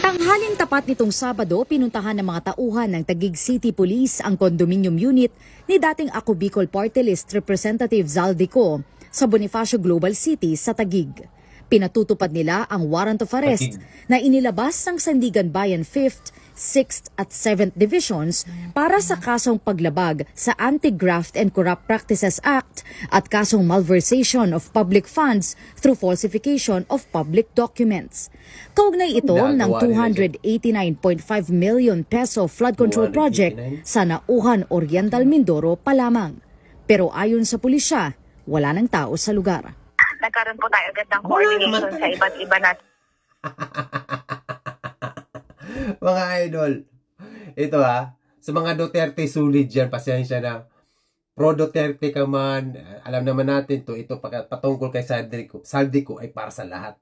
Tanghaling tapat nitong Sabado, pinuntahan ng mga tauhan ng Taguig City Police ang condominium unit ni dating Ako Bicol Party List Representative Zaldico sa Bonifacio Global City sa Taguig. Pinatutupad nila ang warrant of arrest na inilabas ng Sandigan Bayan 5th, 6th at 7th Divisions para sa kasong paglabag sa Anti-Graft and Corrupt Practices Act at kasong malversation of public funds through falsification of public documents. Kaugnay ito ng 289.5 million peso flood control project sa Nauhan Oriental Mindoro pa lamang. Pero ayon sa pulisya, wala ng tao sa lugar. Nagkaroon po tayo agad ng coordination sa iba't iba natin. Mga idol, ito sa mga Duterte sulit dyan, pasensya na. Pro Duterte ka man, alam naman natin ito patungkol kay Zaldico ay para sa lahat.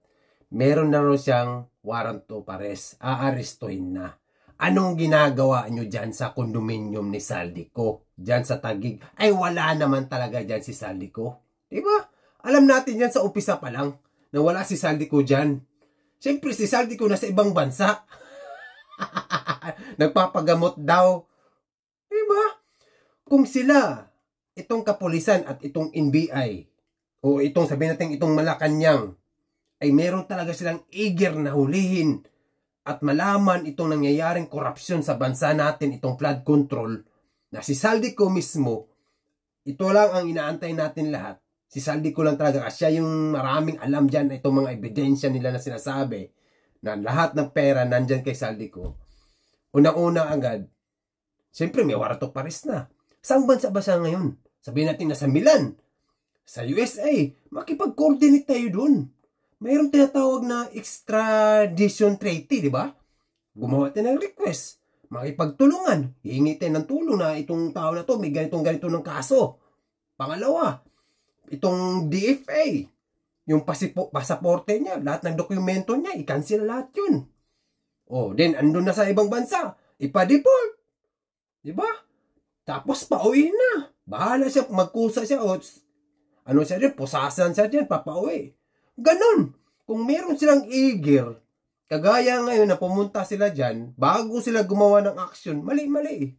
Meron na rin siyang warrant of arrest, aarestuhin na. Anong ginagawa nyo dyan sa condominium ni Zaldico? Dyan sa Taguig, ay wala naman talaga dyan si Zaldico. Diba? Alam natin yan sa umpisa pa lang na wala si Zaldico dyan. Siyempre si Zaldico nasa ibang bansa. Nagpapagamot daw. Diba? Kung sila, itong kapulisan at itong NBI, o itong sabihin natin itong Malacanang, ay meron talaga silang eager na hulihin at malaman itong nangyayaring korupsyon sa bansa natin, itong flood control, na si Zaldico mismo, ito lang ang inaantay natin lahat. Si Zaldico lang talaga kasi siya yung maraming alam dyan, itong mga ebidensya nila na sinasabi na lahat ng pera nandyan kay Zaldico. Una-una agad, siyempre may warrant of arrest na. Saan bansa ba siya ngayon? Sabihin natin na sa Milan, sa USA, makipag-coordinate tayo dun. Mayroong tinatawag na extradition treaty, di ba? Gumawa tayo ng request, makipagtulungan, hihingi tayo ng tulong na itong tao na to, may ganitong-ganito ng kaso. Pangalawa, itong DFA, yung pasaporte niya, lahat ng dokumento niya, i-cancel lahat yun. Then, andun na sa ibang bansa, ipa-deport. Diba? Tapos, pauwi na. Bahala siya, magkusa siya, siya rin, pusasan siya dyan, papauwi. Ganon. Kung meron silang eager, kagaya ngayon na pumunta sila dyan, bago sila gumawa ng action, mali-mali.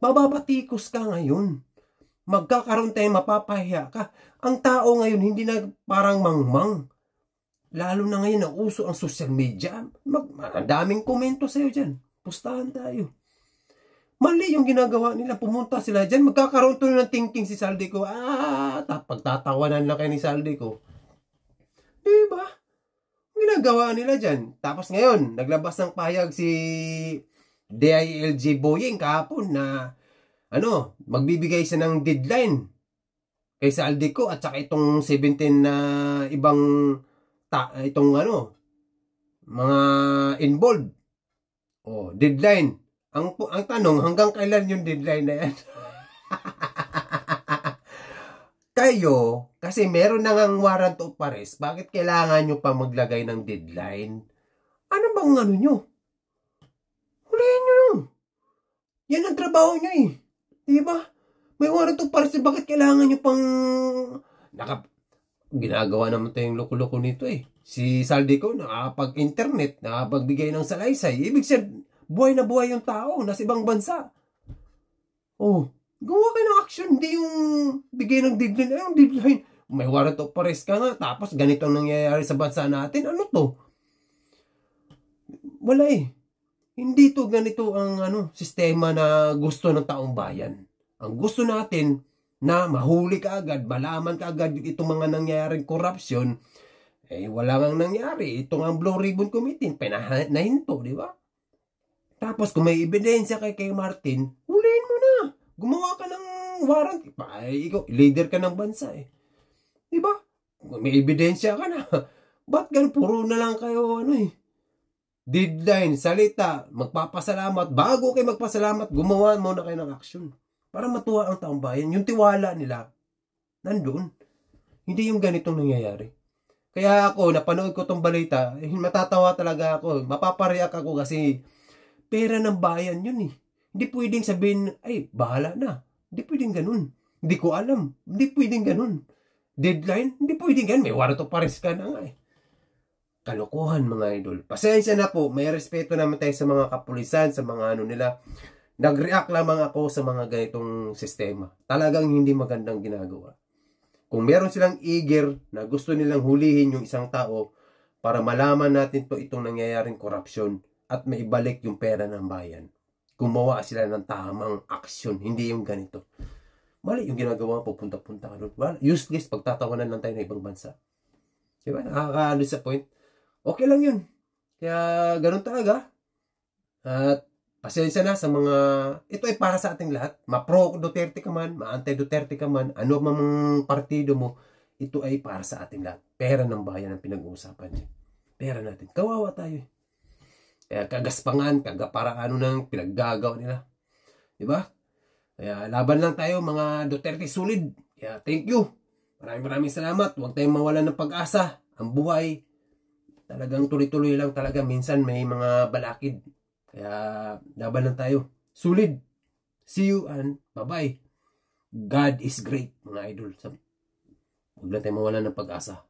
Mababatikos ka ngayon. Magkakaroon tayo, mapapahiya ka. Ang tao ngayon hindi na parang mangmang. Lalo na ngayon na uso ang social media. Ang daming komento sa'yo dyan. Pustahan tayo. Mali yung ginagawa nila. Pumunta sila dyan. Magkakaroon to ng thinking si Zaldico. Pagtatawanan lang kayo ni Zaldico. Diba? Ginagawa nila dyan. Tapos ngayon, naglabas ng payag si DILG Boying kahapon na magbibigay siya ng deadline kay Zaldico at saka itong 17 na ibang mga involved. Deadline. Ang tanong, hanggang kailan yung deadline na yan? Kayo, kasi meron na ngang warrant of arrest, bakit kailangan nyo pa maglagay ng deadline? Ano bang nyo? Hulihin nyo. Yan ang trabaho nyo eh. Diba? May warrant of arrest, bakit kailangan nyo pang ginagawa naman tayong loko-loko nito eh. Si Zaldico nakapag-internet, nakapagbigay ng salaysay. Ibig sabihin, buhay na buhay yung tao, nasa ibang bansa. Gawa kayo ng action, hindi yung bigay ng deadline. Yung deadline, may warrant of arrest ka nga, tapos ganito ang nangyayari sa bansa natin. Ano to? Wala eh. Hindi to ganito ang sistema na gusto ng taong bayan. Ang gusto natin na mahuli ka agad, malaman ka agad itong mga nangyayaring korupsyon, wala nang nangyari. Itong ang Blue Ribbon Committee, pinahinto, di ba? Tapos kung may ebidensya kay Martin, huliin mo na. Gumawa ka ng warrant. Ikaw, leader ka ng bansa eh. Di ba? Kung may ebidensya ka na, ba't ganun? Puro na lang kayo deadline, salita, magpapasalamat. Bago kayo magpasalamat, gumawa muna kayo ng action. Para matuwa ang taong bayan. Yung tiwala nila, nandun. Hindi yung ganitong nangyayari. Kaya ako, napanood ko tong balita, matatawa talaga ako. Mapapareact ako kasi pera ng bayan yun eh. Hindi pwedeng sabihin, ay, bahala na. Hindi pwedeng ganun. Hindi ko alam. Hindi pwedeng ganun. Deadline, hindi pwedeng ganun. May warrant of arrest ka na nga eh. kalokohan mga idol. Pasensya na po, may respeto naman tayo sa mga kapulisan, sa mga ano nila. Nag-react lamang ako sa mga ganitong sistema. Talagang hindi magandang ginagawa. Kung meron silang eager na gusto nilang hulihin yung isang tao para malaman natin itong nangyayaring korupsyon at maibalik yung pera ng bayan. Gumawa sila ng tamang aksyon, hindi yung ganito. Mali yung ginagawa, pupunta-punta ka doon. Well, useless, pagtatawanan lang tayo ng ibang bansa. Diba? Nakaka-disappoint. Okay lang yun. Kaya ganun talaga. At pasensya na sa mga, ito ay para sa ating lahat. Ma-pro Duterte ka man, ma-anti-Duterte ka man, ano mang partido mo, ito ay para sa ating lahat. Pera ng bayan ang pinag-uusapan niya. Pera natin. Kawawa tayo. Kaya kagaspangan, kagaparaan nang pinaggagawa nila. Diba? Kaya laban lang tayo mga Duterte solid. Kaya thank you. Maraming salamat. Huwag tayong mawalan ng pag-asa. Ang buhay, talagang tuloy-tuloy lang talaga. Minsan may mga balakid. Kaya laban lang tayo. Solid. See you and bye-bye. God is great, mga idol. Huwag lang tayong mawalan ng pag-asa.